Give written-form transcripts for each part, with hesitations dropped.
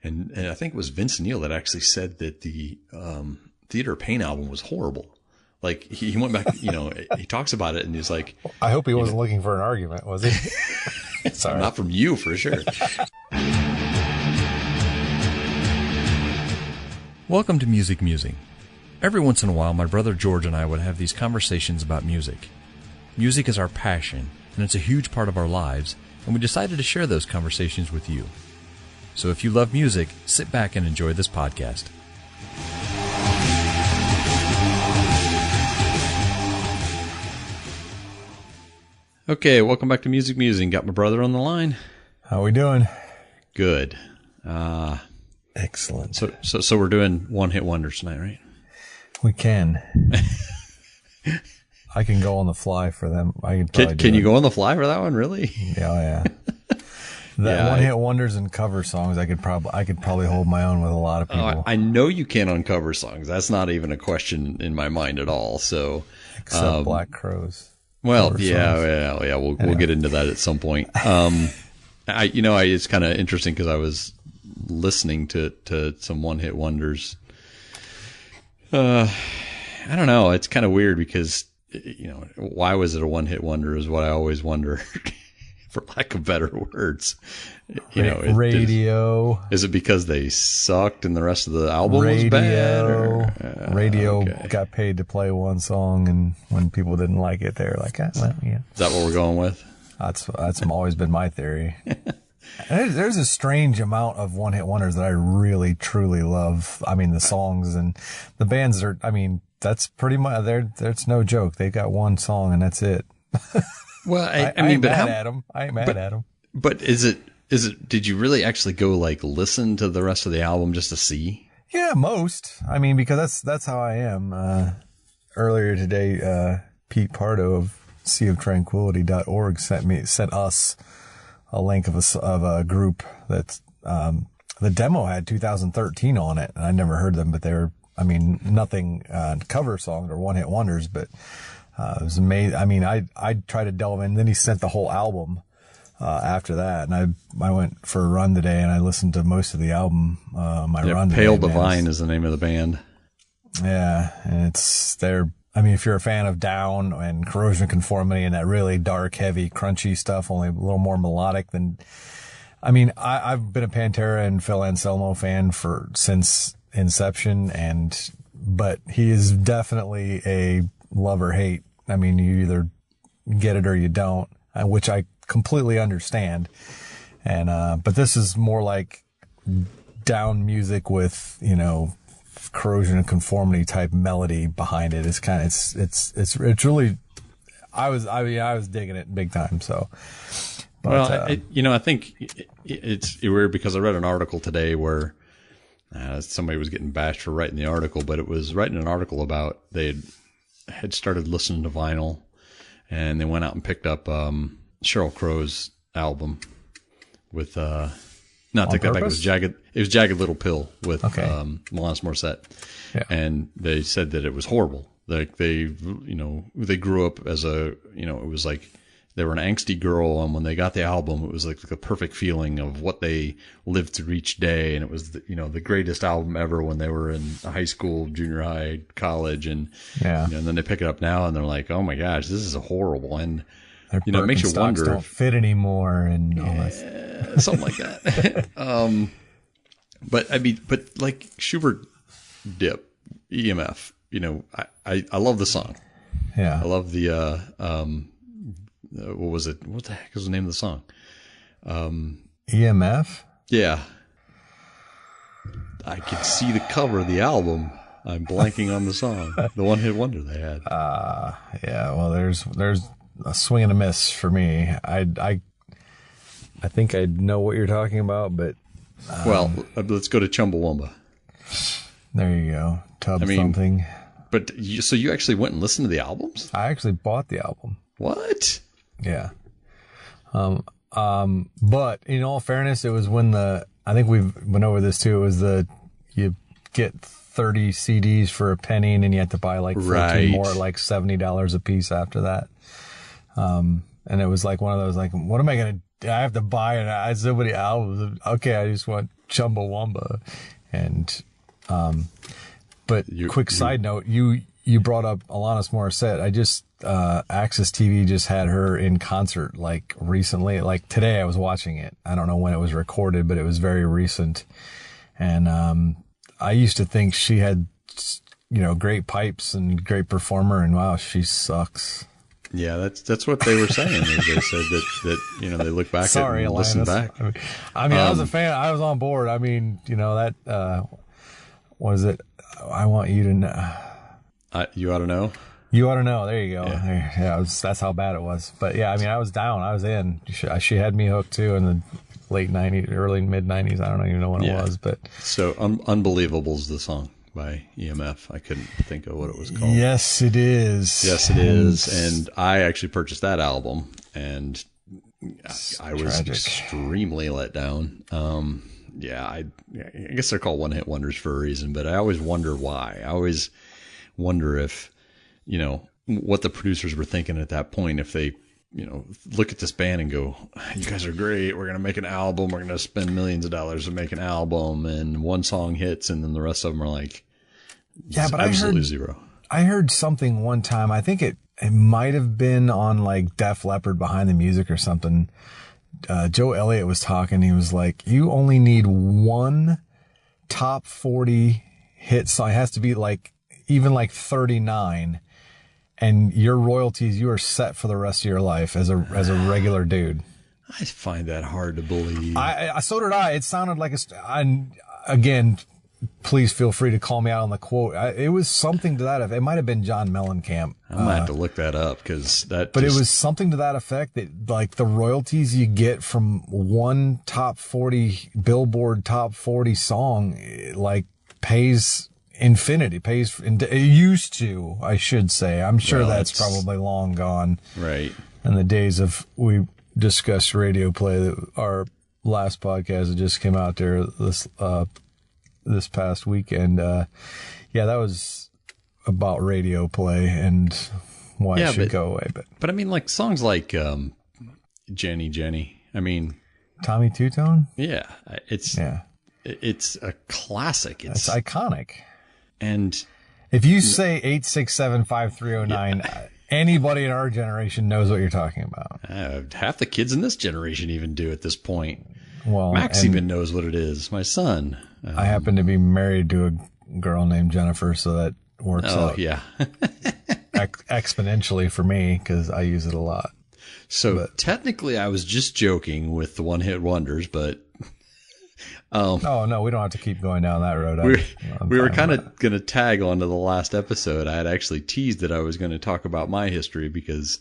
And I think it was Vince Neil that actually said that the Theater of Pain album was horrible. Like he went back, he talks about it and he's like, I hope he wasn't looking for an argument, was he? Sorry. Not from you for sure. Welcome to Music Musing. Every once in a while, my brother George and I would have these conversations about music. Music is our passion, and it's a huge part of our lives, and we decided to share those conversations with you. So if you love music, sit back and enjoy this podcast. Okay, welcome back to Music Musing. Got my brother on the line. How we doing? Good. Excellent. So we're doing one-hit wonders tonight, right? We can. I can go on the fly for them. Can you go on the fly for that one? Really? Yeah. One-hit wonders and cover songs. I could probably hold my own with a lot of people. I know you can on cover songs. That's not even a question in my mind at all. So, except Black Crowes. Well, yeah. We'll get into that at some point. It's kind of interesting because I was listening to some one-hit wonders. I don't know. It's kind of weird because, why was it a one-hit wonder is what I always wonder, for lack of better words. Radio. Is it because they sucked and the rest of the album was bad? Radio got paid to play one song, and when people didn't like it, they were like, yeah. Is that what we're going with? That's always been my theory. There's a strange amount of one-hit wonders that I really, truly love. I mean, the songs and the bands are, that's pretty much, there's no joke. They got one song and that's it. Well, I ain't mad at them. But is it, did you really actually go listen to the rest of the album just to see? Yeah, most. Because that's how I am. Earlier today, Pete Pardo of seaoftranquility.org sent us a link of a group that's, the demo had 2013 on it, and I never heard them, but they were, nothing, cover songs or one-hit wonders, but, it was amazing. I tried to delve in, then he sent the whole album, after that, and I went for a run today and I listened to most of the album, run today. Pale Divine is the name of the band. Yeah, and if you're a fan of Down and Corrosion Conformity and that really dark, heavy, crunchy stuff, only a little more melodic than, I've been a Pantera and Phil Anselmo fan since inception, but he is definitely a love or hate. You either get it or you don't, which I completely understand. But this is more like Down music with, Corrosion and Conformity type melody behind it. It's really, I was digging it big time. So, but, I think it's weird because I read an article today where somebody was getting bashed for writing the article, but it was writing an article about they had started listening to vinyl and they went out and picked up Sheryl Crow's album with not to cut back. It was Jagged Little Pill with Alanis Morissette, and they said that it was horrible. Like they grew up as it was like they were an angsty girl, and when they got the album, it was like the perfect feeling of what they lived through each day, and it was the greatest album ever when they were in high school, junior high, college, and and then they pick it up now and they're like, oh my gosh, this is horrible, and it makes you wonder. Don't fit anymore, and all this. Something like that. But like Schubert Dip, EMF, I love the song. Yeah. I love the, what was it? What the heck is the name of the song? EMF? Yeah. I could see the cover of the album. I'm blanking on the song. The one-hit wonder they had. Yeah. Well, there's a swing and a miss for me. I think I know what you're talking about, but let's go to Chumbawamba. There you go. Something. But so you actually went and listened to the albums? I actually bought the album. What? Yeah. But in all fairness, it was when I think we've went over this too. It was you get 30 CDs for a penny, and then you have to buy 14 more, $70 a piece after that. And it was like one of those, what am I going to I have to buy so many albums. Okay, I just want Chumbawamba. And, but quick side note, you brought up Alanis Morissette. I just, Access TV just had her in concert, like recently, like today I was watching it. I don't know when it was recorded, but it was very recent. And, I used to think she had, great pipes and great performer, and wow, she sucks. Yeah, that's what they were saying. Is they said that they look back at it and listen back. I mean, I was a fan. I was on board. I mean, that what is it? I want you to know. You ought to know. You ought to know. There you go. Yeah, that's how bad it was. But yeah, I mean, I was down. I was in. She had me hooked too in the late '90s, early mid '90s. I don't even know when it was. But so Unbelievable's the song by EMF. I couldn't think of what it was called. Yes, it is. Yes, it is. And I actually purchased that album, and I was extremely let down. I guess they're called one-hit wonders for a reason, but I always wonder why. I always wonder if, what the producers were thinking at that point, if they, look at this band and go, you guys are great. We're going to make an album. We're going to spend millions of dollars to make an album, and one song hits, and then the rest of them are like, but absolutely zero. I heard something one time. I think it might have been on like Def Leppard Behind the Music or something. Joe Elliott was talking. He was like, you only need one top 40 hit song. It has to be like, even like 39, and your royalties, you are set for the rest of your life as a regular dude. I find that hard to believe. So did I. It sounded like again, please feel free to call me out on the quote. It was something to that effect. It might have been John Mellencamp. I'm gonna have to look that up But it was something to that effect that like the royalties you get from one top 40 Billboard top 40 song, like pays infinity, it used to, I should say. I'm sure that's probably long gone. Right. In the days of, we discussed radio play, that our last podcast that just came out there this past weekend. That was about radio play and why it should go away. But I mean, like songs like Jenny. I mean, Tommy Two-Tone? Yeah. It's a classic. It's iconic. And if you say 867-5309, anybody in our generation knows what you're talking about. Half the kids in this generation even do at this point. Well, Max even knows what it is. My son. I happen to be married to a girl named Jennifer, so that works out. Yeah. Exponentially for me, because I use it a lot. So technically I was just joking with the one-hit wonders, but... oh no, we don't have to keep going down that road. We were kind of going to tag onto the last episode. I had actually teased that I was going to talk about my history because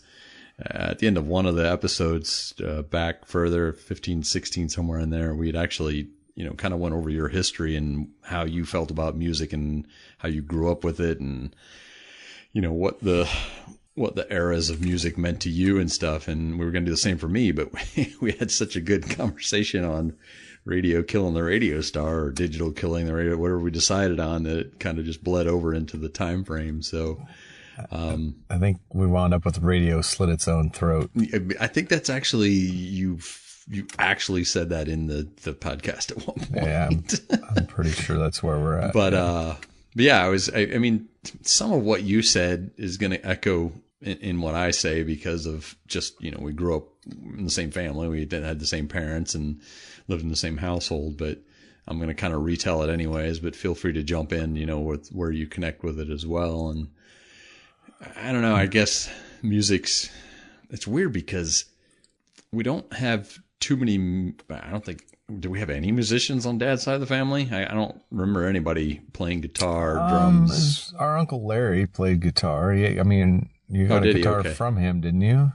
at the end of one of the episodes back further, 15, 16, somewhere in there, we had actually, kind of went over your history and how you felt about music and how you grew up with it and, what the eras of music meant to you and stuff. And we were going to do the same for me, but we had such a good conversation on radio killing the radio star or digital killing the radio, whatever we decided on, that it kind of just bled over into the time frame. So I think we wound up with radio slit its own throat. I think that's actually, you actually said that in the podcast at one point. Yeah, I'm pretty sure that's where we're at. But yeah, I mean, some of what you said is going to echo in what I say because of just, we grew up in the same family. We had the same parents and lived in the same household, but I'm going to kind of retell it anyways, but feel free to jump in, with where you connect with it as well. And I don't know, I guess it's weird because we don't have too many, I don't think, do we have any musicians on Dad's side of the family? I don't remember anybody playing guitar, drums. Our Uncle Larry played guitar. I mean, you got a guitar from him, didn't you?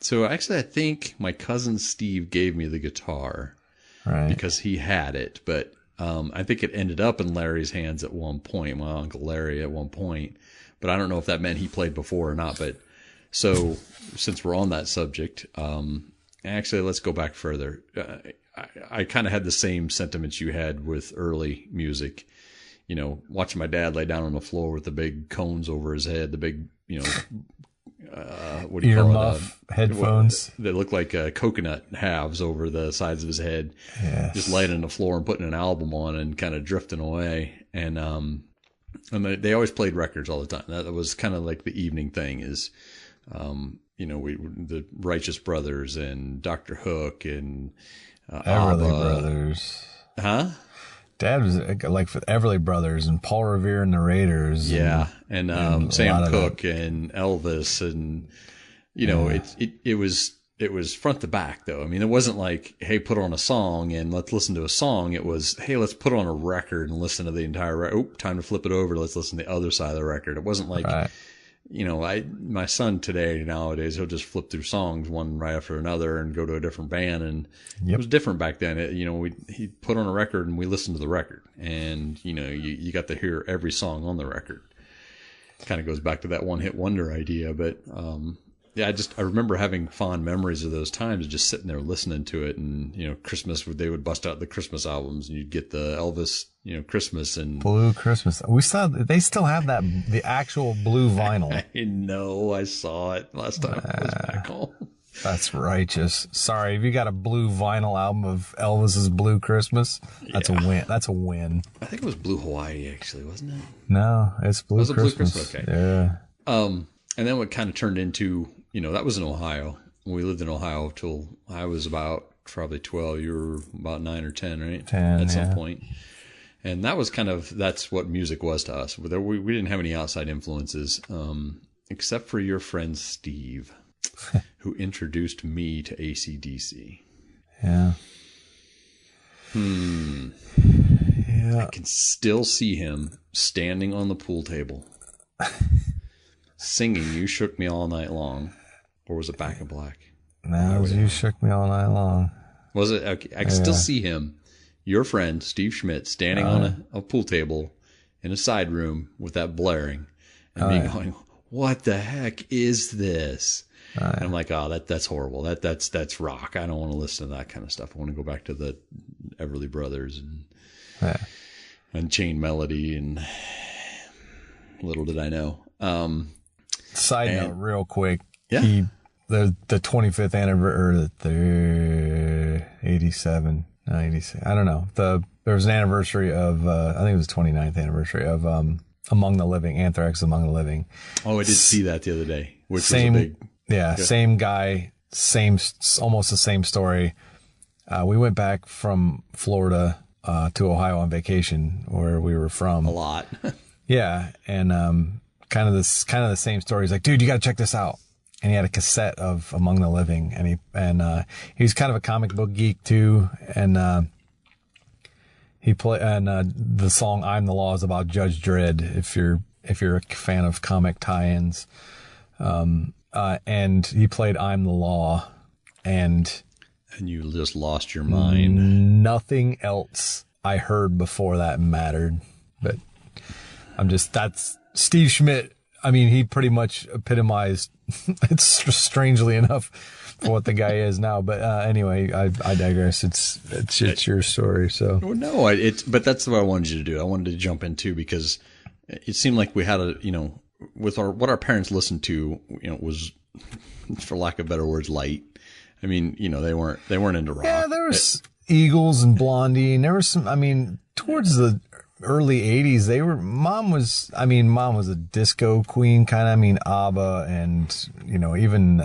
So actually, I think my cousin Steve gave me the guitar because he had it. But I think it ended up in Larry's hands at one point, my Uncle Larry at one point. But I don't know if that meant he played before or not. But so since we're on that subject, actually, let's go back further. I kind of had the same sentiments you had with early music. Watching my dad lay down on the floor with the big cones over his head, the big, what do you call earmuff headphones. They look like coconut halves over the sides of his head. Yes. Just laying on the floor and putting an album on and kind of drifting away. And they always played records all the time. That was kind of like the evening thing is, the Righteous Brothers and Dr. Hook and Everly Brothers. Huh? Dad was like for Everly Brothers and Paul Revere and the Raiders. Yeah. And Sam Cooke and Elvis. And, it was front to back though. I mean, it wasn't like, hey, put on a song and let's listen to a song. It was, hey, let's put on a record and listen to the entire record. Oh, time to flip it over. Let's listen to the other side of the record. It wasn't like, my son nowadays, he'll just flip through songs one right after another and go to a different band. And It was different back then. He put on a record and we listened to the record and, you got to hear every song on the record. Kind of goes back to that one hit wonder idea. But, I remember having fond memories of those times, just sitting there listening to it. And, Christmas, they would bust out the Christmas albums and you'd get the Elvis, Christmas and Blue Christmas. They still have the actual blue vinyl. I know. I saw it last time I was back home. That's righteous. Sorry. If you got a blue vinyl album of Elvis's Blue Christmas, that's a win. That's a win. I think it was Blue Hawaii actually, wasn't it? No, it's Blue Christmas. Blue Christmas? Okay. Yeah. And then what kind of turned into, that was in Ohio. We lived in Ohio till I was about probably 12. You were about 9 or 10, right? 10 at some point. And that was that's what music was to us. We didn't have any outside influences, except for your friend Steve, who introduced me to AC/DC. Yeah. I can still see him standing on the pool table, singing "You Shook Me All Night Long," or was it Back in Black? No, it was "You Shook Me All Night Long." Was it? Okay. I can still see him, your friend Steve Schmidt, standing on a pool table in a side room with that blaring, and me going, "What the heck is this?" And I'm like, "Oh, that's horrible. That's rock. I don't want to listen to that kind of stuff. I want to go back to the Everly Brothers and Unchained Melody and Little Did I Know." Side note, real quick. Yeah. The 25th anniversary, or the 87, 96, I don't know. There was an anniversary of, I think it was the 29th anniversary of Among the Living, Anthrax Among the Living. Oh, I did see that the other day, which was a big... Yeah, same guy, almost the same story. We went back from Florida to Ohio on vacation, where we were from. A lot. Yeah, and kind of the same story. He's like, "Dude, you got to check this out." And he had a cassette of Among the Living, and he's kind of a comic book geek too, and he the song "I'm the Law" is about Judge Dredd. If you're a fan of comic tie-ins, and he played "I'm the Law," and you just lost your mind. Nothing else I heard before that mattered, but that's Steve Schmidt. I mean, he pretty much epitomized, it's strangely enough, for what the guy is now. But anyway, I digress. It's your story. So no, but that's what I wanted you to do. I wanted to jump into because it seemed like we had with what our parents listened to, was, for lack of better words, light. I mean, they weren't into rock. Yeah, there was Eagles and Blondie, and there was some. I mean, towards the early 80s, mom was a disco queen kind of. I mean, ABBA and, even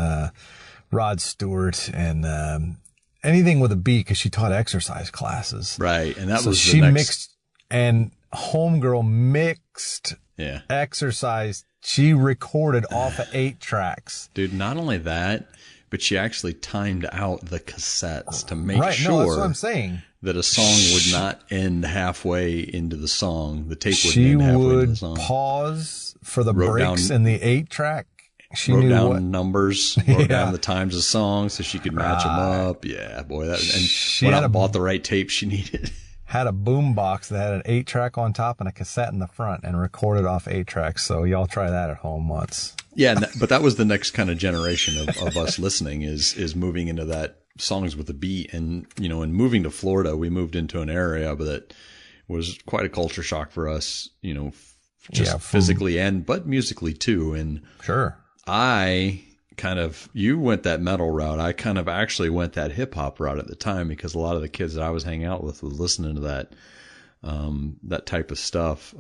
Rod Stewart and anything with a beat, because she taught exercise classes. Right. And that was she mixed, and Homegirl mixed exercise. She recorded off of 8 tracks. Dude, not only that, but she actually timed out the cassettes to make sure no, that's what I'm saying. That a song would not end halfway into the song. The tape wouldn't end halfway into the song. She would pause for the breaks in the 8-track. She wrote knew down numbers, wrote down the times of songs so she could match them up. Yeah, boy. She went out and bought the right tape she needed. Had a boom box that had an 8-track on top and a cassette in the front, and recorded off 8 tracks. So y'all try that at home once. Yeah, but that was the next kind of generation of us listening is moving into that songs with a beat. And, and moving to Florida, we moved into an area that was quite a culture shock for us, physically but musically too. And sure. You went that metal route. I kind of actually went that hip hop route at the time because a lot of the kids that I was hanging out with was listening to that type of stuff,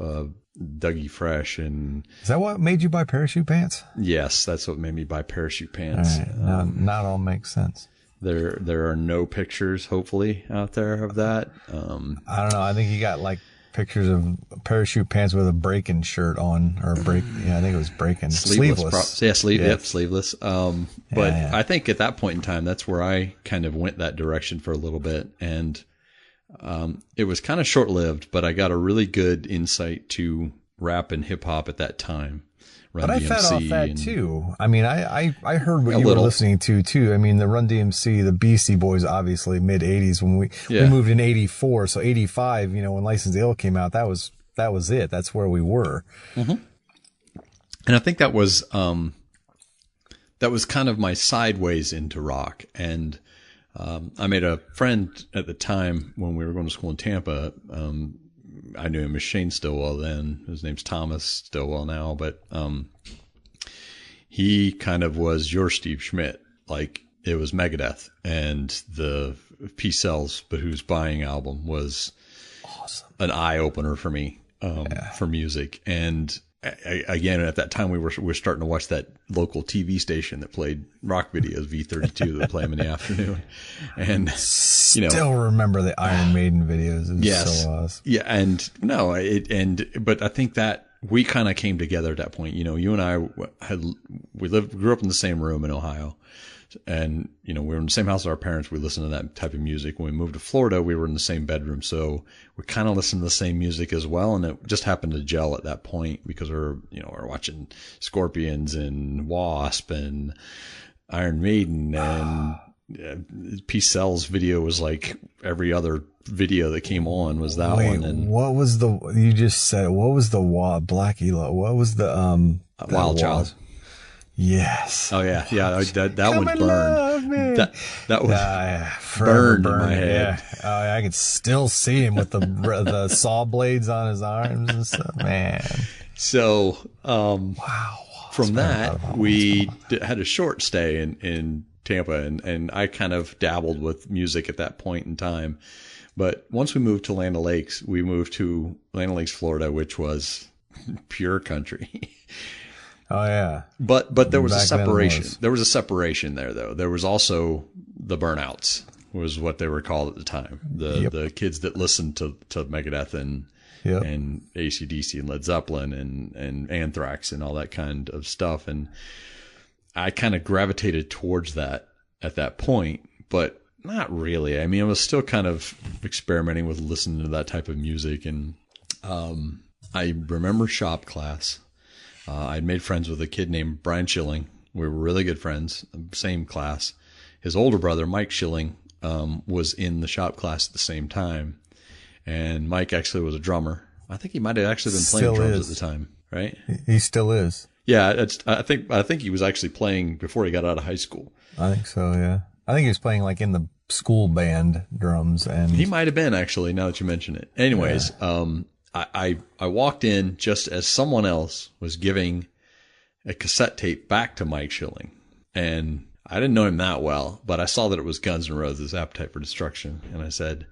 Dougie Fresh. And is that what made you buy parachute pants? Yes, that's what made me buy parachute pants. All right. Now it all makes sense. There are no pictures, hopefully, out there of that. I don't know. I think you got like pictures of parachute pants with a breaking shirt on, or I think it was breaking sleeveless. Sleeveless. But I think at that point in time, that's where I kind of went that direction for a little bit, and it was kind of short-lived. But I got a really good insight to rap and hip hop at that time. But I fed off that too. I mean, I heard what you were listening to too. I mean, the Run DMC, the Beastie Boys, obviously mid '80s when we moved in '84. So '85, when License to Ill came out, that was it. That's where we were. Mm-hmm. And I think that was kind of my sideways into rock. And I made a friend at the time when we were going to school in Tampa. I knew him as Shane Stillwell then. His name's Thomas Stillwell now, but he kind of was your Steve Schmidt. Like, it was Megadeth, and the Peace Sells But Who's Buying album was awesome, an eye opener for me for music. And again, at that time, we were starting to watch that local TV station that played rock videos, V32, that would play them in the afternoon. And still remember the Iron Maiden videos. It was so awesome. Yeah, but I think that we kind of came together at that point. You and I grew up in the same room in Ohio. And, we were in the same house with our parents. We listened to that type of music. When we moved to Florida, we were in the same bedroom. So we kind of listened to the same music as well. And it just happened to gel at that point because we're watching Scorpions and Wasp and Iron Maiden, and Peace Sells video was like every other video that came on was that one. And what was you just said, what was the Black Elo? What was the, Wild Child? Yes. Oh yeah. Yeah. That one burned. That was burned in my head. Yeah. Oh, I could still see him with the saw blades on his arms and stuff, man. So, wow. From that, we had a short stay in Tampa, and I kind of dabbled with music at that point in time. But once we moved to Land O'Lakes, we moved to Land O'Lakes, Florida, which was pure country. Oh yeah. But there was a separation. There was a separation there, though. There was also the burnouts, was what they were called at the time. The kids that listened to Megadeth and AC/DC and Led Zeppelin and Anthrax and all that kind of stuff. And I kind of gravitated towards that at that point, but not really. I mean, I was still kind of experimenting with listening to that type of music. And I remember shop class. I'd made friends with a kid named Brian Schilling. We were really good friends, same class. His older brother, Mike Schilling, was in the shop class at the same time. And Mike actually was a drummer. I think he might have actually been playing drums at the time, right? He still is. Yeah, I think he was actually playing before he got out of high school. I think so, yeah. I think he was playing like in the school band drums, and he might have been, actually, now that you mention it. Anyways, I walked in just as someone else was giving a cassette tape back to Mike Schilling. And I didn't know him that well, but I saw that it was Guns N' Roses' Appetite for Destruction. And I said,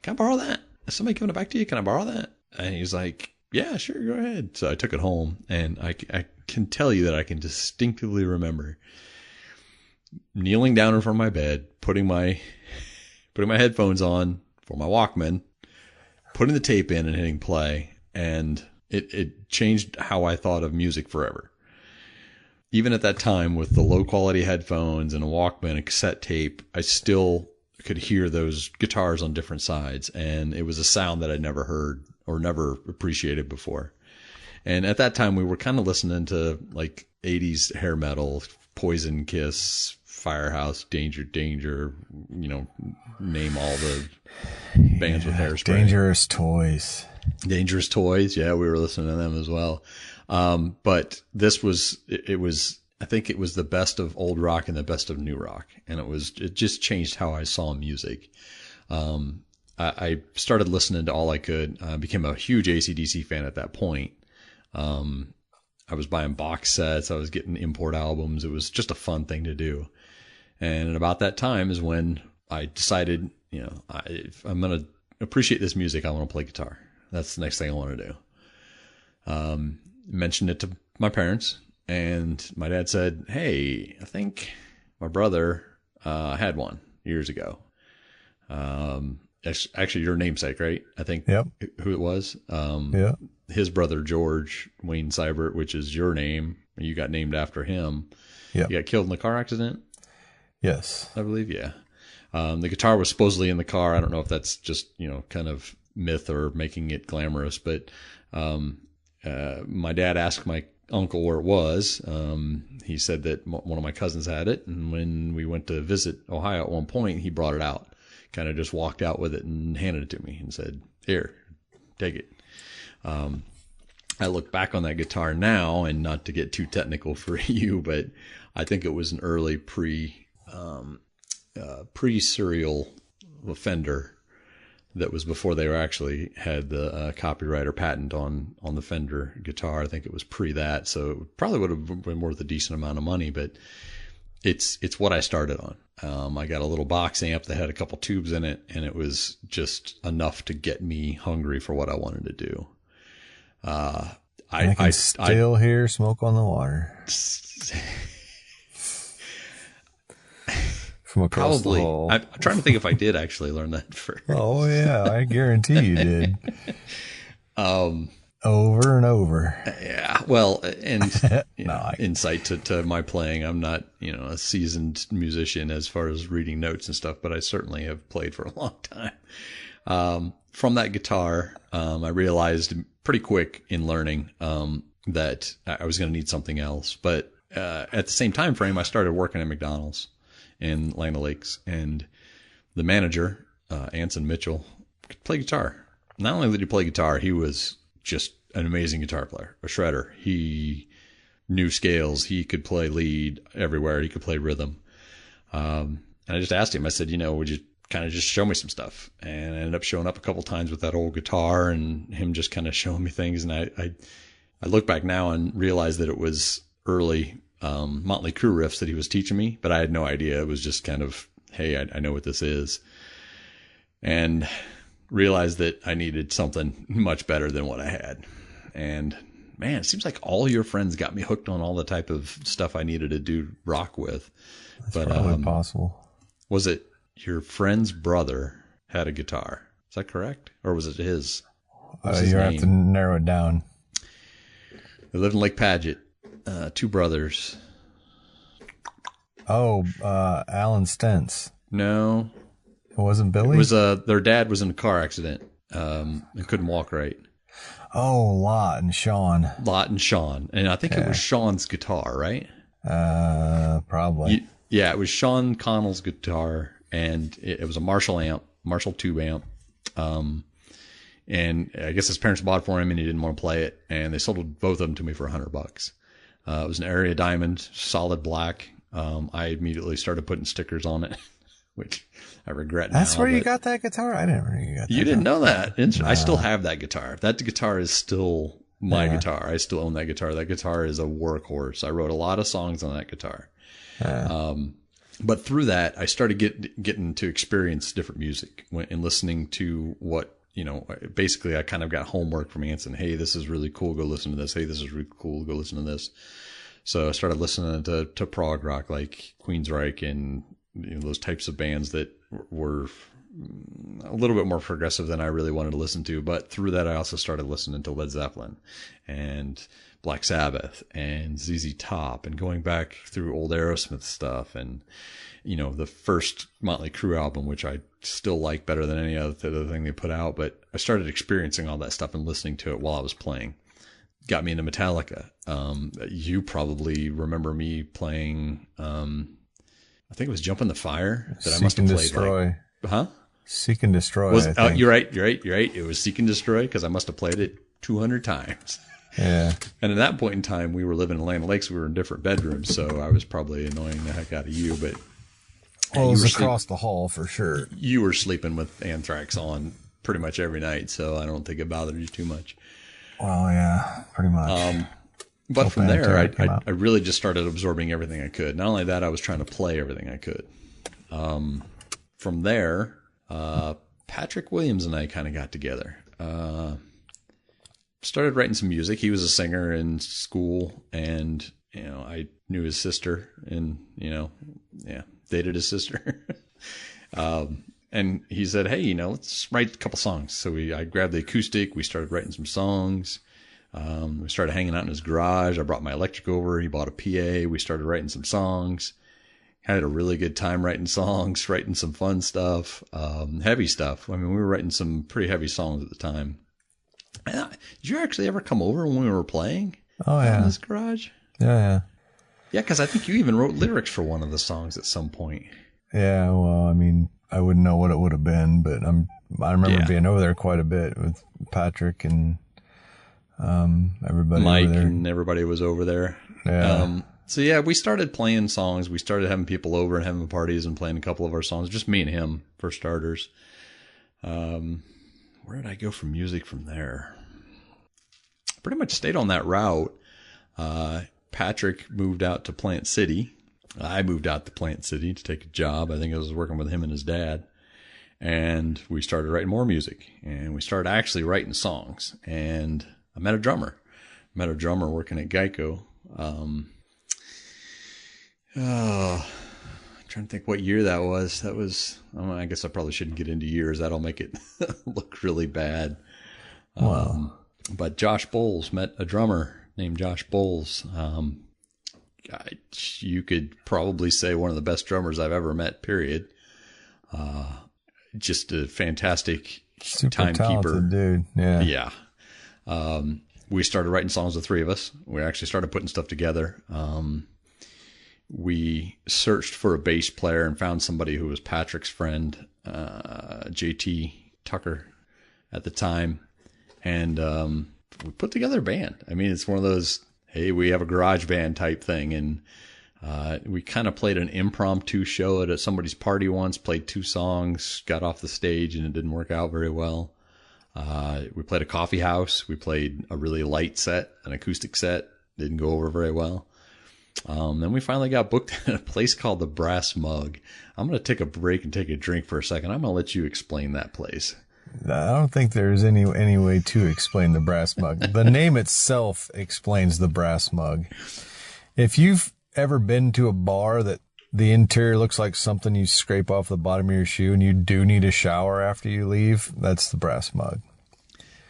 "Can I borrow that? Is somebody giving it back to you? Can I borrow that?" And he's like, "Yeah, sure, go ahead." So I took it home, and I can tell you that I can distinctively remember kneeling down in front of my bed, putting my headphones on for my Walkman, putting the tape in and hitting play, and it changed how I thought of music forever. Even at that time, with the low quality headphones and a Walkman and cassette tape, I still could hear those guitars on different sides, and it was a sound that I'd never heard or never appreciated before. And at that time, we were kind of listening to like 80s hair metal, Poison, Kiss, Firehouse, Danger, name all the bands with hairspray. Dangerous Toys. Yeah, we were listening to them as well. But this was, I think it was the best of old rock and the best of new rock. And it just changed how I saw music. I started listening to all I could. I became a huge AC/DC fan at that point. I was buying box sets. I was getting import albums. It was just a fun thing to do. And at about that time is when I decided, if I'm going to appreciate this music, I want to play guitar. That's the next thing I want to do. Mentioned it to my parents, and my dad said, "Hey, I think my brother had one years ago. Actually, your namesake, right? I think who it was. Yeah. His brother, George Wayne Sybert, which is your name. You got named after him. Yeah. You got killed in the car accident? Yes. I believe, yeah. The guitar was supposedly in the car. I don't know if that's just, kind of myth or making it glamorous, but my dad asked my uncle where it was. He said that one of my cousins had it, and when we went to visit Ohio at one point, he brought it out, kind of just walked out with it and handed it to me and said, "Here, take it." I look back on that guitar now, and not to get too technical for you, but I think it was an early pre-serial Fender that was before they actually had the copyright or patent on the Fender guitar. I think it was pre that, so it probably would have been worth a decent amount of money, but it's what I started on. I got a little box amp that had a couple tubes in it, and it was just enough to get me hungry for what I wanted to do. I can still hear smoke on the water from across the hall. I'm trying to think if I did actually learn that first. Oh yeah, I guarantee you did. Over and over. Yeah. Well, and insight to my playing. I'm not, a seasoned musician as far as reading notes and stuff, but I certainly have played for a long time. From that guitar, I realized pretty quick in learning that I was going to need something else. But at the same time frame, I started working at McDonald's in Land O'Lakes, and the manager, Anson Mitchell, could play guitar. Not only did he play guitar, he was just an amazing guitar player, a shredder. He knew scales. He could play lead everywhere. He could play rhythm. And I just asked him, I said, would you kind of just show me some stuff? And I ended up showing up a couple times with that old guitar and him just kind of showing me things. And I look back now and realize that it was early Motley Crue riffs that he was teaching me, but I had no idea. It was just kind of, hey, I know what this is. And realized that I needed something much better than what I had. And man, it seems like all your friends got me hooked on all the type of stuff I needed to do rock with. That's probably possible. Was it your friend's brother had a guitar? Is that correct? Or was it his? You have to narrow it down. They lived in Lake Padgett. Two brothers. Oh, Alan Stentz. No. It wasn't Billy? It was their dad was in a car accident and couldn't walk right. Oh, Lot and Sean. And I think it was Sean's guitar, right? Probably. Yeah, it was Sean Connell's guitar, and it was a Marshall tube amp. And I guess his parents bought it for him, and he didn't want to play it, and they sold both of them to me for $100. It was an area diamond, solid black. I immediately started putting stickers on it, which I regret now. That's where you got that guitar? I didn't know you got that. You didn't know that. I still have that guitar. That guitar is still my guitar. I still own that guitar. That guitar is a workhorse. I wrote a lot of songs on that guitar. But through that, I started getting to experience different music and listening to what, basically I kind of got homework from Anson. Hey, this is really cool. Go listen to this. Hey, this is really cool. Go listen to this. So I started listening to prog rock like Queensryche and those types of bands that were a little bit more progressive than I really wanted to listen to. But through that, I also started listening to Led Zeppelin and Black Sabbath and ZZ Top, and going back through old Aerosmith stuff, and the first Motley Crue album, which I still like better than any other thing they put out. But I started experiencing all that stuff and listening to it while I was playing. Got me into Metallica. You probably remember me playing, I think it was Jump in the Fire that I must have played. Destroy. Seek and Destroy. You're right. It was Seek and Destroy, because I must have played it 200 times. Yeah. And at that point in time, we were living in Land Lakes. We were in different bedrooms, so I was probably annoying the heck out of you. But it was across the hall for sure. You were sleeping with Anthrax on pretty much every night, so I don't think it bothered you too much. Well, yeah, pretty much. But from there, Pantera I really just started absorbing everything I could. Not only that, I was trying to play everything I could. From there, Patrick Williams and I kind of got together. Started writing some music. He was a singer in school, and I knew his sister, and dated his sister. And he said, "Hey, let's write a couple songs." So I grabbed the acoustic. We started writing some songs. We started hanging out in his garage. I brought my electric over. He bought a PA. We started writing some songs. Had a really good time writing songs, writing some fun stuff, heavy stuff. I mean, we were writing some pretty heavy songs at the time. Did you actually ever come over when we were playing? Oh, yeah. In his garage? Yeah. Yeah, because I think you even wrote lyrics for one of the songs at some point. Yeah, well, I mean, I wouldn't know what it would have been, but I remember being over there quite a bit with Patrick and everybody. Mike over there. And everybody was over there. Yeah. So yeah, we started playing songs. We started having people over and having parties and playing a couple of our songs. Just me and him for starters. Where did I go for music from there? Pretty much stayed on that route. Patrick moved out to Plant City. I moved out to Plant City to take a job. I think I was working with him and his dad. And we started writing more music. And we started actually writing songs. And I met a drummer. Working at Geico. I'm trying to think what year that was. I guess I probably shouldn't get into years. That'll make it look really bad. Wow. But Josh Boles, met a drummer named Josh Boles. You could probably say one of the best drummers I've ever met, period. Just a fantastic Super timekeeper. Talented dude. Yeah. Yeah. We started writing songs, the three of us. We actually started putting stuff together. We searched for a bass player and found somebody who was Patrick's friend, JT Tucker at the time. And we put together a band. I mean, it's one of those, hey, we have a garage band type thing. And we kind of played an impromptu show at somebody's party once, played 2 songs, got off the stage, and it didn't work out very well. We played a coffee house. We played a really light set, an acoustic set. Didn't go over very well. Then we finally got booked at a place called the Brass Mug. I'm going to take a break and take a drink for a second. I'm going to let you explain that place. I don't think there's any way to explain the Brass Mug. The name itself explains the Brass Mug. If you've ever been to a bar that the interior looks like something you scrape off the bottom of your shoe and you do need a shower after you leave, that's the Brass Mug.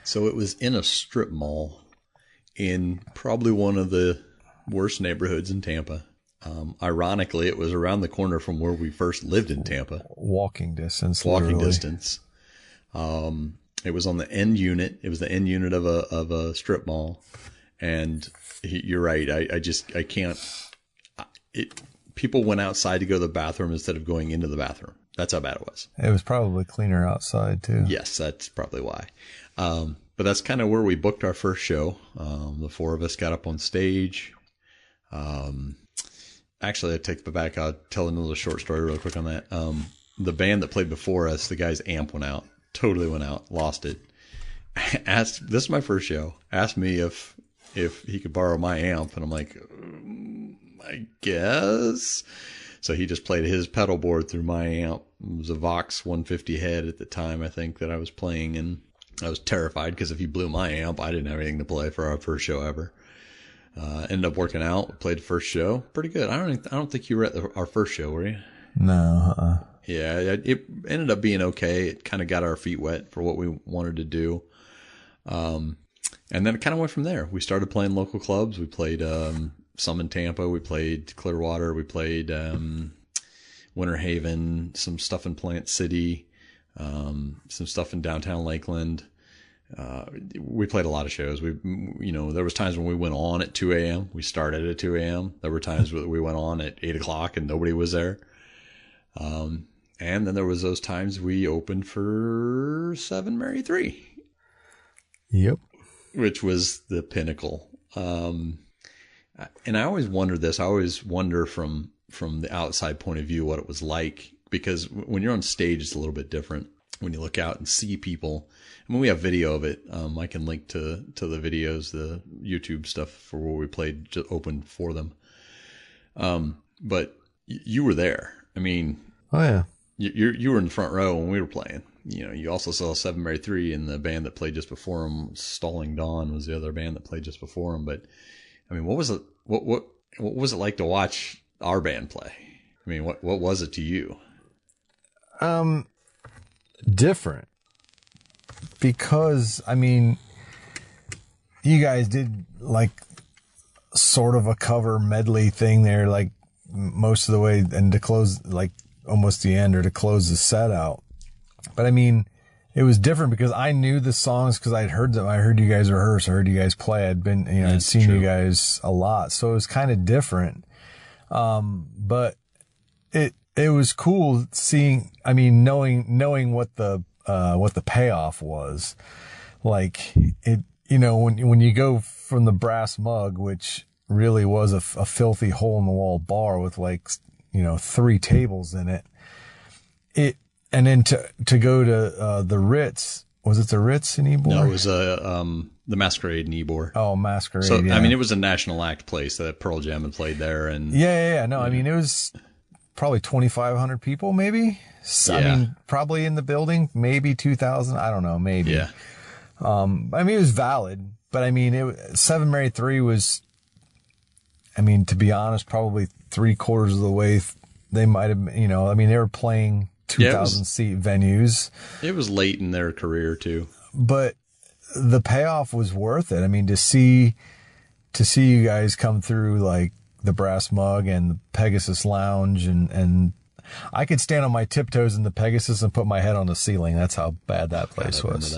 So it was in a strip mall in probably one of the worst neighborhoods in Tampa. Ironically, it was around the corner from where we first lived in Tampa. Walking distance. Walking literally. distance. It was on the end unit. It was the end unit of a strip mall. And you're right. I can't. People went outside to go to the bathroom instead of going into the bathroom. That's how bad it was. It was probably cleaner outside too. Yes, that's probably why. But that's kind of where we booked our first show. The 4 of us got up on stage. Actually, I take it back. I'll tell another short story real quick on that. The band that played before us, the guy's amp went out, totally went out, lost it. This is my first show. Asked me if he could borrow my amp, and I'm like, I guess. So he just played his pedal board through my amp. It was a Vox 150 head at the time, I think, that I was playing, and I was terrified because if he blew my amp, I didn't have anything to play for our first show ever. Ended up working out. Played the first show, pretty good. I don't think you were at our first show, were you? No. Yeah, it ended up being okay. It kind of got our feet wet for what we wanted to do. And then it kind of went from there. We started playing local clubs. We played some in Tampa. We played Clearwater. We played Winter Haven. Some stuff in Plant City. Some stuff in downtown Lakeland. We played a lot of shows. There was times when we went on at 2 a.m. We started at 2 a.m. There were times where we went on at 8 o'clock and nobody was there. And then there was those times we opened for 7 Mary 3. Yep. Which was the pinnacle. And I always wondered this. I always wonder from the outside point of view what it was like, because when you're on stage, it's a little bit different. when you look out and see people. I mean, we have video of it. I can link to the videos, the YouTube stuff for where we played open for them. But you were there. I mean, oh yeah, you were in the front row when we were playing. You know, you also saw 7 Mary 3 and the band that played just before him. Stalling Dawn was the other band that played just before him. But I mean, what was it? What was it like to watch our band play? I mean, what was it to you? Different, because I mean, you guys did like sort of a cover medley thing there, like most of the way, and to close, like almost the end, or to close the set out. But I mean, it was different because I knew the songs because I'd heard them. I heard you guys rehearse. I heard you guys play. I'd been, I'd seen you guys a lot, so it was kind of different. But it was cool seeing, I mean, knowing what the payoff was. Like it, when you go from the Brass Mug, which really was a filthy hole in the wall bar with like, 3 tables in it, and then to go to, the Ritz, was it the Ritz in Ybor? No, it was, the Masquerade in Ybor. Oh, Masquerade. So, yeah. I mean, it was a national act place that Pearl Jam had played there. And yeah. No, I mean, it was probably 2,500 people, maybe. So, I mean, probably in the building, maybe 2,000. I don't know, maybe. Yeah. I mean, it was valid, but I mean, 7 Mary 3 was, I mean, to be honest, probably 3/4 of the way they might have, I mean, they were playing 2,000 seat venues. It was late in their career too. But the payoff was worth it. I mean, to see you guys come through like the Brass Mug and the Pegasus Lounge, and I could stand on my tiptoes in the Pegasus and put my head on the ceiling. That's how bad that place was.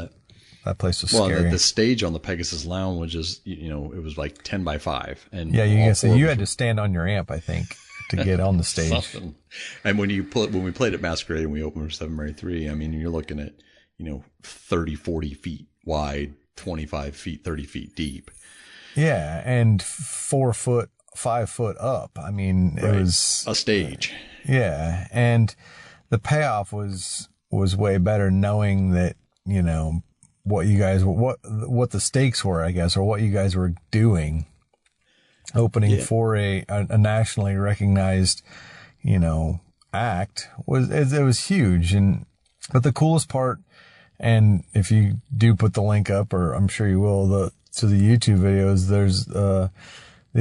That place was scary. Well, the stage on the Pegasus Lounge was just, it was like 10 by 5. And yeah, you had to stand on your amp, I think, to get on the stage. Something. And when we played at Masquerade and we opened for 7 Mary 3, I mean, you're looking at, 30, 40 feet wide, 25 feet, 30 feet deep. Yeah. And 4 foot, 5 foot up. I mean, It was a stage. Yeah. And the payoff was way better, knowing that, what you guys, what the stakes were, I guess, or what you guys were doing, opening for a nationally recognized, act it was huge. But the coolest part, and if you do put the link up, or I'm sure you will, to the YouTube videos, there's, they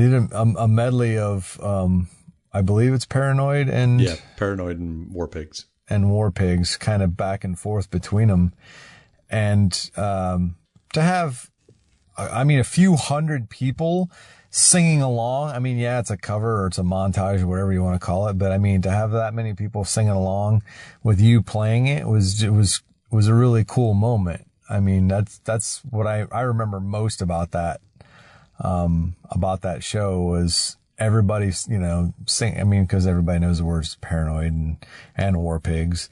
did a medley of, I believe it's Paranoid and Paranoid and War Pigs, kind of back and forth between them. And, to have, I mean, a few hundred people singing along. I mean, yeah, it's a cover or it's a montage or whatever you want to call it. But I mean, to have that many people singing along with you playing it was a really cool moment. I mean, that's what I remember most about that show was everybody's, sing. I mean, cause everybody knows the words Paranoid and War Pigs.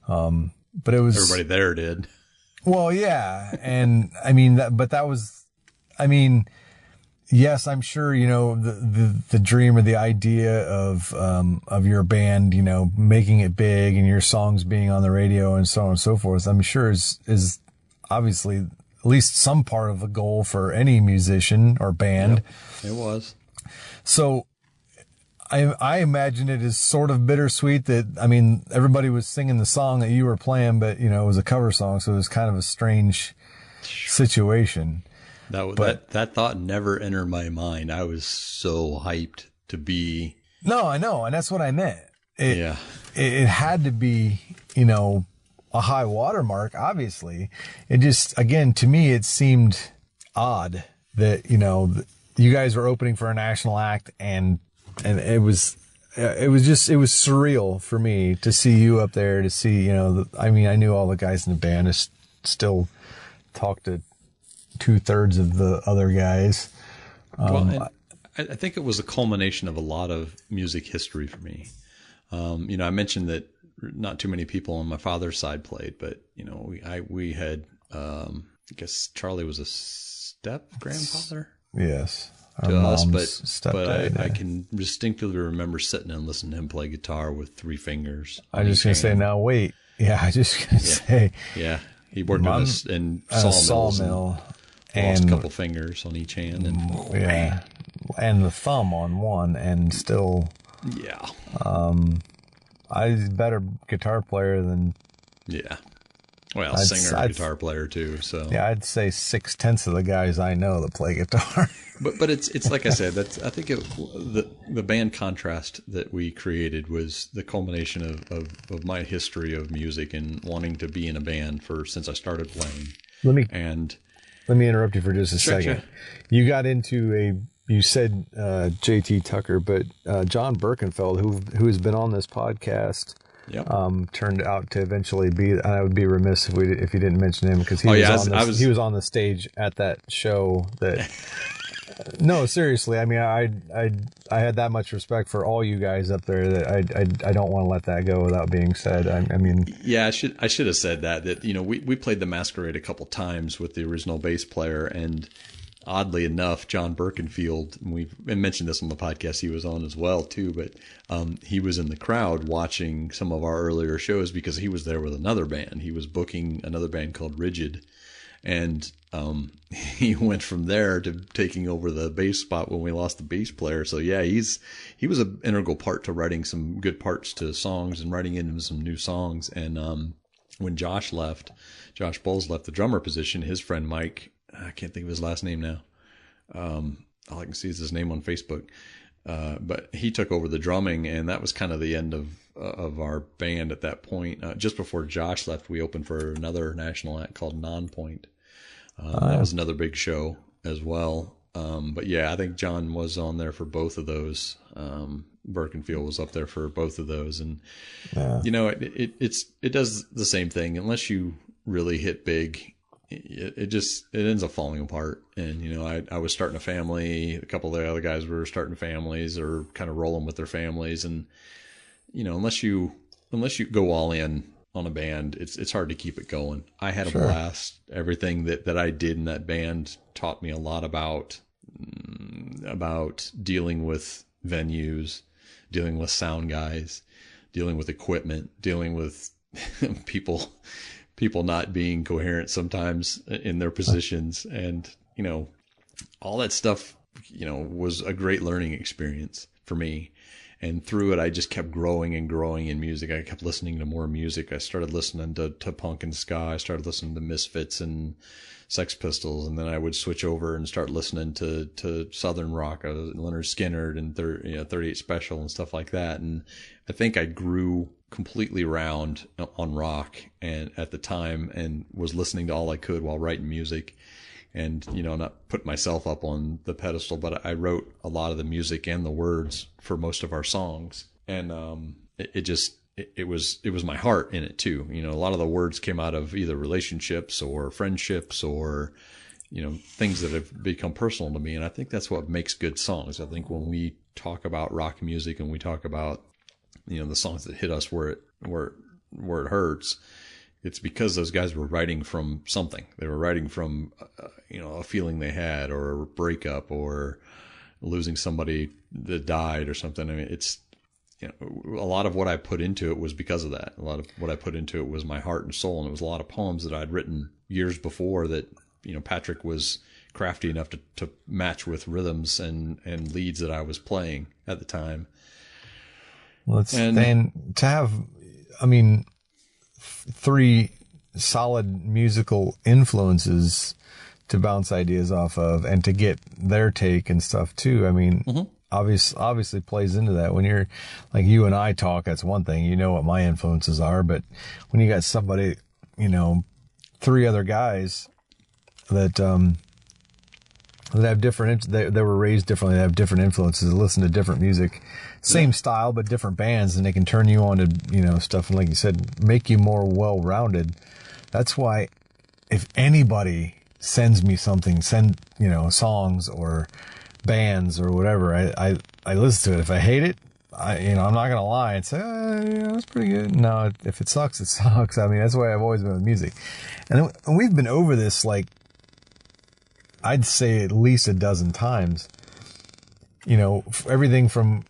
But it was everybody there did. Well, yeah. And I mean, yes, I'm sure, the dream or the idea of your band, making it big and your songs being on the radio and so on and so forth, I'm sure is obviously at least some part of a goal for any musician or band. Yep, it was. So I imagine it is sort of bittersweet that, I mean, everybody was singing the song that you were playing, but, it was a cover song. So it was kind of a strange situation. That thought never entered my mind. I was so hyped to be. No, I know. And that's what I meant. It had to be, a high watermark, obviously. It just, again, to me, it seemed odd that, you guys were opening for a national act and it was surreal for me to see you up there, to see, I mean, I knew all the guys in the band. I still talk to 2/3 of the other guys. Well, I think it was a culmination of a lot of music history for me. I mentioned that not too many people on my father's side played, but we had, I guess Charlie was a step grandfather. Yes. To us, but I can distinctly remember sitting and listening to him play guitar with 3 fingers. I was just going to say, now wait. Yeah, I just gonna say. Yeah, he worked in sawmill and lost a couple fingers on each hand. And, and the thumb on one, and still. Yeah. I'm a better guitar player than. Yeah. Well, singer and guitar player too. So yeah, I'd say 6/10 of the guys I know that play guitar. But it's like I said, I think the band Contrast that we created was the culmination of my history of music and wanting to be in a band since I started playing. Let me interrupt you for just a second. Sure. You got into you said JT Tucker, but John Berkenfield, who has been on this podcast. Yep. Turned out to eventually be. I would be remiss if you didn't mention him, because he was on the stage at that show. That no, seriously. I mean, I had that much respect for all you guys up there that I don't want to let that go without being said. I mean, yeah, I should have said that we played the Masquerade a couple times with the original bass player, and oddly enough, John Berkenfield, and we mentioned this on the podcast he was on as well too, but he was in the crowd watching some of our earlier shows because he was there with another band. He was booking another band called Rigid, and he went from there to taking over the bass spot when we lost the bass player. So yeah, he was an integral part to writing some good parts to songs and writing into some new songs. And when Josh Boles left the drummer position, his friend Mike, I can't think of his last name now. All I can see is his name on Facebook. But he took over the drumming, and that was kind of the end of our band at that point. Just before Josh left, we opened for another national act called Nonpoint. That was another big show as well. But yeah, I think John was on there for both of those. Berkenfield was up there for both of those. And, it does the same thing. Unless you really hit big, it ends up falling apart. And, I was starting a family. A couple of the other guys were starting families or kind of rolling with their families. And, unless you go all in on a band, it's hard to keep it going. I had a blast. Everything that I did in that band taught me a lot about dealing with venues, dealing with sound guys, dealing with equipment, dealing with people not being coherent sometimes in their positions. And, all that stuff, was a great learning experience for me. And through it, I just kept growing and growing in music. I kept listening to more music. I started listening to punk and ska. I started listening to Misfits and Sex Pistols. And then I would switch over and start listening to Southern rock, Leonard Skinner and 38 Special and stuff like that. And I think I grew completely around on rock and at the time, and was listening to all I could while writing music. And, not put myself up on the pedestal, but I wrote a lot of the music and the words for most of our songs. And it was my heart in it too. A lot of the words came out of either relationships or friendships or, things that have become personal to me. And I think that's what makes good songs. I think when we talk about rock music and we talk about, the songs that hit us where it hurts, it's because those guys were writing from something. They were writing from, a feeling they had, or a breakup, or losing somebody that died or something. I mean, it's, a lot of what I put into it was because of that. A lot of what I put into it was my heart and soul. And it was a lot of poems that I'd written years before that, Patrick was crafty enough to match with rhythms and leads that I was playing at the time. Well, and to have, three solid musical influences to bounce ideas off of and to get their take and stuff too. Obviously plays into that. When you're like you and I talk, that's one thing, what my influences are, but when you got somebody, three other guys that have different, they were raised differently, they have different influences, listen to different music, same style, but different bands, and they can turn you on to, stuff. And like you said, make you more well-rounded. That's why if anybody sends me something, songs or bands or whatever, I listen to it. If I hate it, I'm not going to lie and say, that's pretty good. No, if it sucks, it sucks. That's the way I've always been with music. And we've been over this, like, I'd say at least a dozen times, everything from,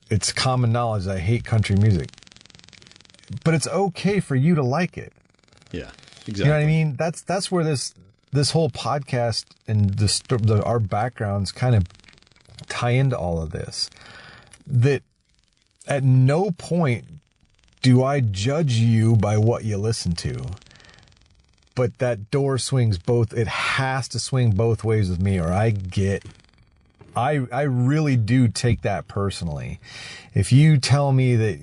it's common knowledge that I hate country music. but it's okay for you to like it. Yeah, exactly. You know what I mean? That's where this whole podcast and our backgrounds kind of tie into all of this. That at no point do I judge you by what you listen to. But that door swings both. It has to swing both ways with me, or I really do take that personally. If you tell me that,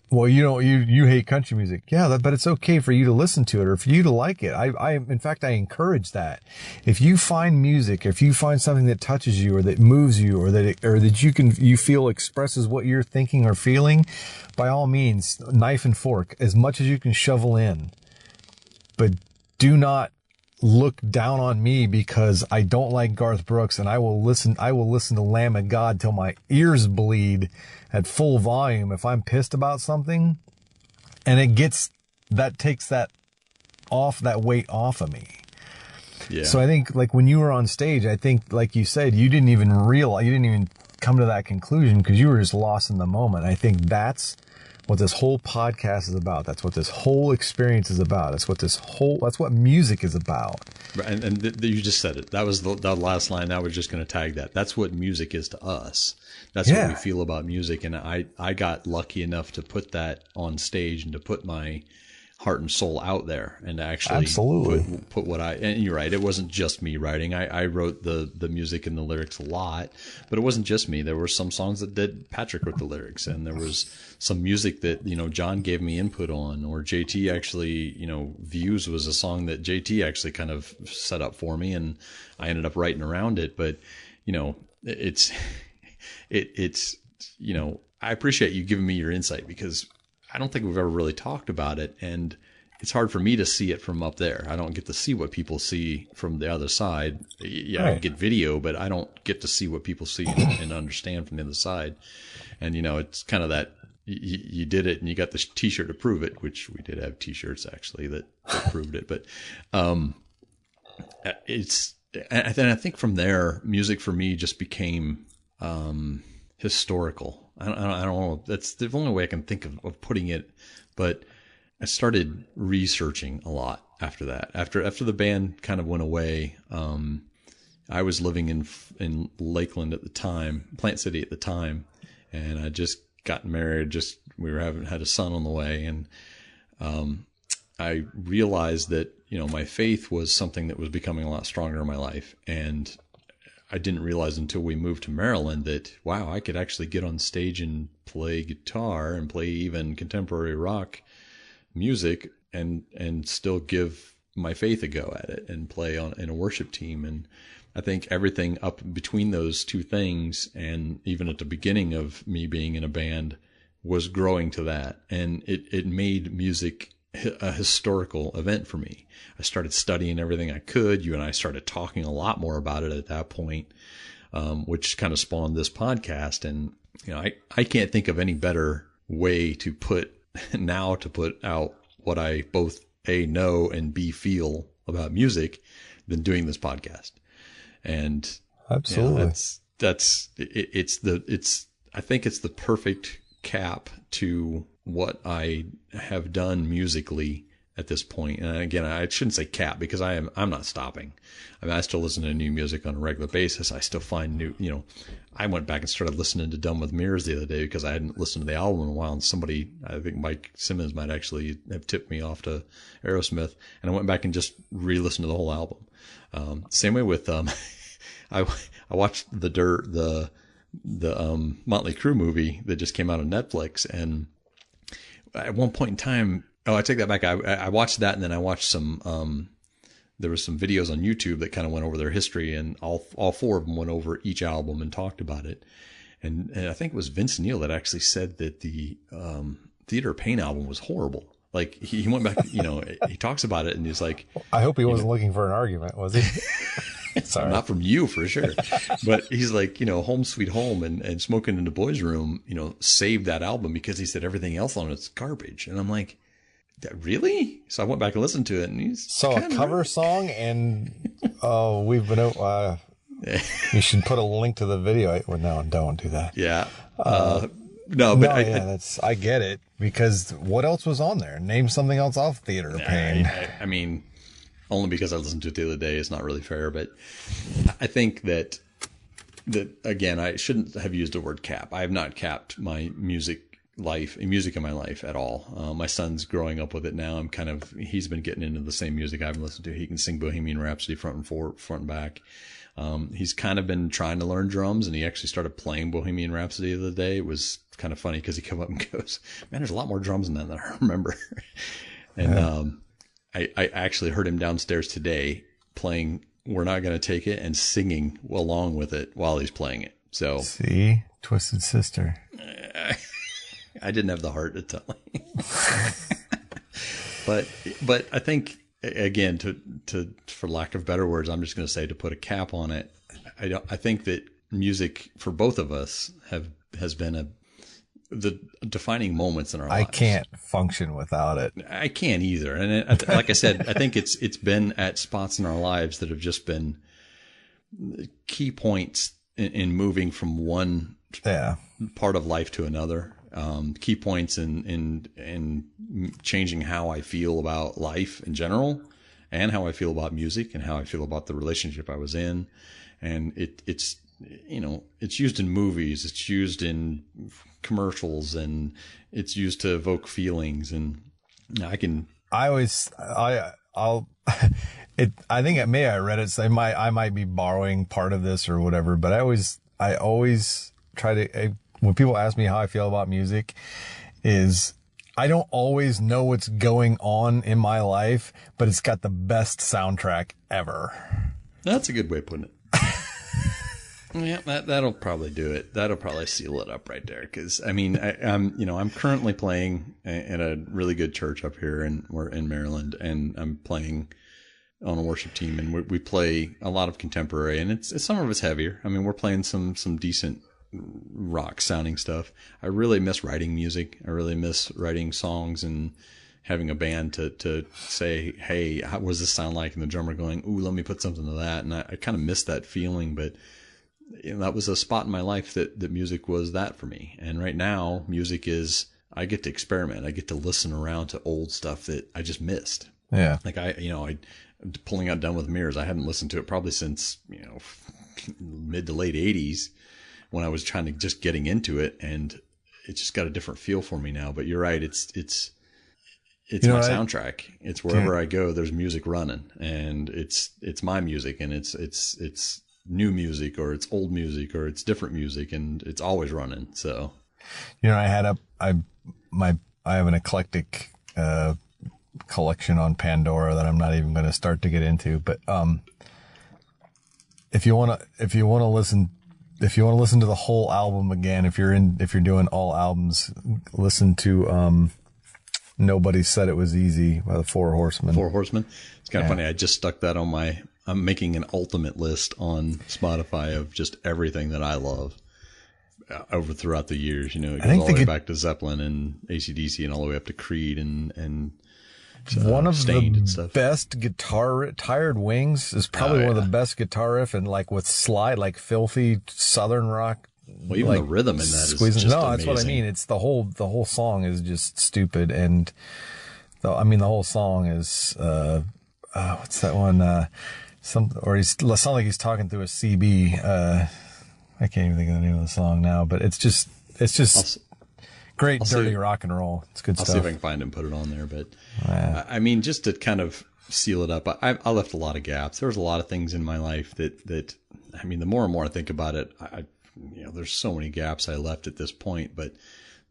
well, you hate country music. Yeah, but it's okay for you to listen to it or for you to like it. In fact, I encourage that. If you find music, if you find something that touches you or that moves you or that you feel expresses what you're thinking or feeling, by all means, knife and fork, as much as you can shovel in. But do not look down on me because I don't like Garth Brooks, and I will listen to Lamb of God till my ears bleed at full volume if I'm pissed about something, and that takes that weight off of me. Yeah. So I think, like, when you were on stage, I think, like you said, you didn't even come to that conclusion because you were just lost in the moment. I think that's what this whole podcast is about. That's what this whole experience is about. That's what music is about. And you just said it. That was the last line. I was just going to tag that. That's what music is to us. That's what we feel about music. And I got lucky enough to put that on stage and to put my heart and soul out there and to actually put what and you're right. It wasn't just me writing. I wrote the music and the lyrics a lot, but it wasn't just me. There were some songs that Patrick wrote the lyrics, and there was some music that, John gave me input on, or JT actually, Views was a song that JT actually kind of set up for me, and I ended up writing around it. But, it's, I appreciate you giving me your insight because I don't think we've ever really talked about it, and it's hard for me to see it from up there. I don't get to see what people see from the other side. Yeah, right. I get video, but I don't get to see what people see and understand from the other side. And, it's kind of that you did it and you got the T-shirt to prove it, which we did have T-shirts actually that proved it. But and I think from there, music for me just became historical. I don't know. That's the only way I can think of putting it. But I started researching a lot after that. After the band kind of went away, I was living in Lakeland at the time, Plant City at the time, and I just got married. We had a son on the way, and I realized that my faith was something that was becoming a lot stronger in my life, and I didn't realize until we moved to Maryland that, wow, I could actually get on stage and play guitar and play even contemporary rock music and still give my faith a go at it and play in a worship team. And I think everything up between those two things, and even at the beginning of me being in a band, was growing to that. And it made music a historical event for me. I started studying everything I could. You and I started talking a lot more about it at that point, which kind of spawned this podcast. And, I can't think of any better way to put out what I both A, know and B, feel about music than doing this podcast. And absolutely, I think it's the perfect cap to what I have done musically at this point. And again, I shouldn't say cap because I'm not stopping. I mean, I still listen to new music on a regular basis. I still find new, I went back and started listening to Dumb with Mirrors the other day because I hadn't listened to the album in a while. And somebody, I think Mike Simmons might actually have tipped me off to Aerosmith. And I went back and just re-listened to the whole album. Same way with, I watched the Motley Crue movie that just came out on Netflix, and at one point in time, I take that back. I watched that, and then I watched some. There was some videos on YouTube that kind of went over their history, and all four of them went over each album and talked about it. And I think it was Vince Neil that actually said that the Theater of Pain album was horrible. Like he went back, he talks about it, and he's like, I hope he wasn't looking for an argument, was he? Sorry. Not from you for sure. But he's like, Home Sweet Home and Smoking in the Boys Room, saved that album because he said everything else on it's garbage. And I'm like, really? So I went back and listened to it, and he's a cover song, and we've been you should put a link to the video. Well, no, don't do that. Yeah. No, but I get it, because what else was on there? Name something else off Theater of Pain. I mean, only because I listened to it the other day is not really fair, but I think that again, I shouldn't have used the word cap. I have not capped my music in my life at all. My son's growing up with it now. He's been getting into the same music I've listened to. He can sing Bohemian Rhapsody front and back. He's kind of been trying to learn drums, and he actually started playing Bohemian Rhapsody the other day. It was kind of funny because he came up and goes, "Man, there's a lot more drums in that than I remember." And I actually heard him downstairs today playing "We're Not Gonna Take It" and singing along with it while he's playing it. So see, Twisted Sister. I didn't have the heart to tell him. but I think, again, for lack of better words, I'm just going to say, to put a cap on it, I think that music for both of us has been the defining moments in our lives. I can't function without it. I can't either. And like I said, I think it's been at spots in our lives that have just been key points in moving from one part of life to another. Key points in changing how I feel about life in general, and how I feel about music, and how I feel about the relationship I was in. And it's used in movies, it's used in commercials, and it's used to evoke feelings. And I think I read it. So I might be borrowing part of this or whatever, but I always try to, when people ask me how I feel about music, is I don't always know what's going on in my life, but it's got the best soundtrack ever. That's a good way of putting it. Yeah, that'll probably do it. That'll probably seal it up right there. Because I mean, I'm currently playing at a really good church up here, and we're in Maryland, and I'm playing on a worship team, and we play a lot of contemporary, and it's some of it's heavier. I mean, we're playing some decent rock sounding stuff. I really miss writing music. I really miss writing songs and having a band to say, "Hey, what does this sound like?" And the drummer going, "Ooh, let me put something to that." And I kind of miss that feeling, but that was a spot in my life that music was that for me. And right now, music is, I get to experiment. I get to listen around to old stuff that I just missed. Yeah. Like pulling out Done with Mirrors. I hadn't listened to it probably since, mid to late 80s, when I was trying to just getting into it, and it just got a different feel for me now. But you're right. It's my soundtrack. It's wherever I go, there's music running, and it's my music, and it's new music, or it's old music, or it's different music, and it's always running. So, I have an eclectic, collection on Pandora that I'm not even going to start to get into, but, if you want to listen to the whole album again, if you're doing all albums, listen to, Nobody Said It Was Easy by the Four Horsemen. Four Horsemen. It's kind of funny. I just stuck that on I'm making an ultimate list on Spotify of just everything that I love throughout the years. It goes all the way back to Zeppelin and AC/DC, and all the way up to Creed and one of Stained the and stuff. Best guitar, Tired Wings is probably one of the best guitar riff, and like with slide, like filthy Southern rock. Well, even the rhythm in that is just amazing. That's what I mean. It's the whole song is just stupid. And the whole song is, what's that one? Sounds like he's talking through a CB. I can't even think of the name of the song now, but it's just great, dirty rock and roll. It's good stuff. I'll see if I can find it and put it on there. But I mean, just to kind of seal it up, I left a lot of gaps. There was a lot of things in my life that I mean, the more and more I think about it, there's so many gaps I left at this point, but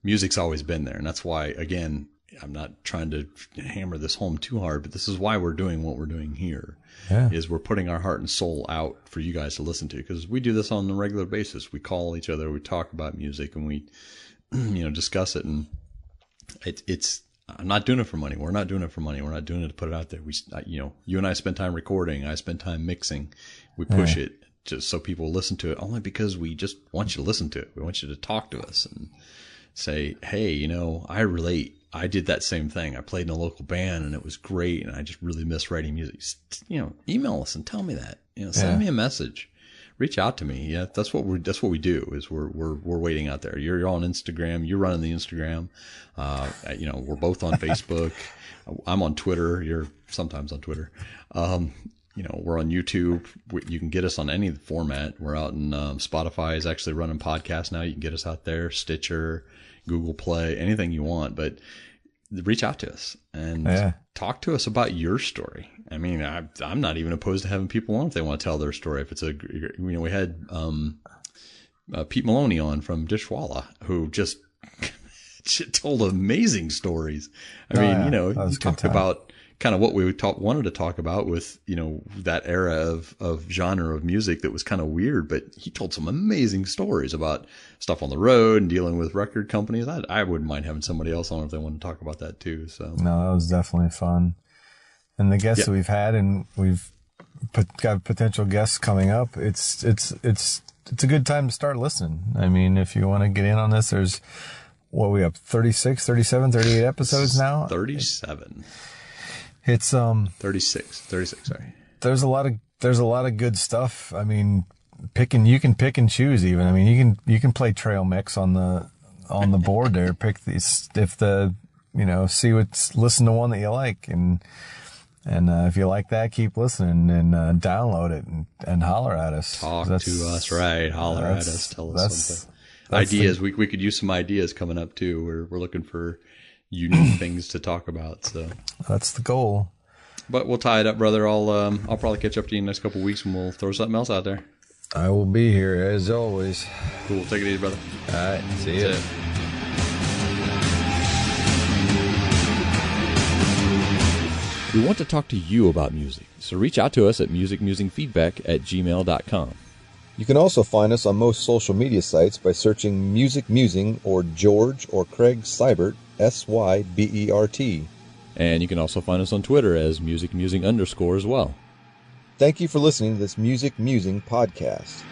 music's always been there. And that's why, again, I'm not trying to hammer this home too hard, but this is why we're doing what we're doing here. Yeah. Is we're putting our heart and soul out for you guys to listen to, because we do this on a regular basis. We call each other, we talk about music, and we, discuss it. And I'm not doing it for money. We're not doing it for money. We're not doing it to put it out there. You and I spend time recording. I spend time mixing. We push it just so people listen to it, only because we just want you to listen to it. We want you to talk to us and say, "Hey, I relate. I did that same thing. I played in a local band and it was great, and I just really miss writing music." Email us and tell me that. Send me a message. reach out to me. Yeah, that's what we do. Is we're waiting out there. You're on Instagram. You're running the Instagram. We're both on Facebook. I'm on Twitter. You're sometimes on Twitter. We're on YouTube. You can get us on any format. We're out in Spotify is actually running podcasts now. You can get us out there. Stitcher, Google Play, anything you want. But reach out to us and talk to us about your story. I mean, I'm not even opposed to having people on if they want to tell their story. If it's we had Pete Maloney on from Dishwalla, who just told amazing stories. I mean, he talked about kind of what we wanted to talk about with, that era of genre of music that was kind of weird, but he told some amazing stories about stuff on the road and dealing with record companies. I wouldn't mind having somebody else on if they want to talk about that too. So no, that was definitely fun. And the guests that we've had, and we've got potential guests coming up. It's a good time to start listening. I mean, if you want to get in on this, there's we have 36, 37, 38 episodes now. 37. It's 36, sorry. There's a lot of good stuff. I mean, you can pick and choose even. I mean, you can play trail mix on the board there. Pick these listen to one that you like, and if you like that, keep listening and download it and holler at us. Talk to us, right? Holler at us. Tell us something. Ideas. We could use some ideas coming up too. We're looking for unique things to talk about. So that's the goal. But we'll tie it up, brother. I'll probably catch up to you in the next couple of weeks and we'll throw something else out there. I will be here as always. Cool. Take it easy, brother. All right. See ya. We want to talk to you about music, so reach out to us at musicmusingfeedback@gmail.com. You can also find us on most social media sites by searching Music Musing or George or Craig Sybert, Sybert. And you can also find us on Twitter as musicmusing_ as well. Thank you for listening to this Music Musing podcast.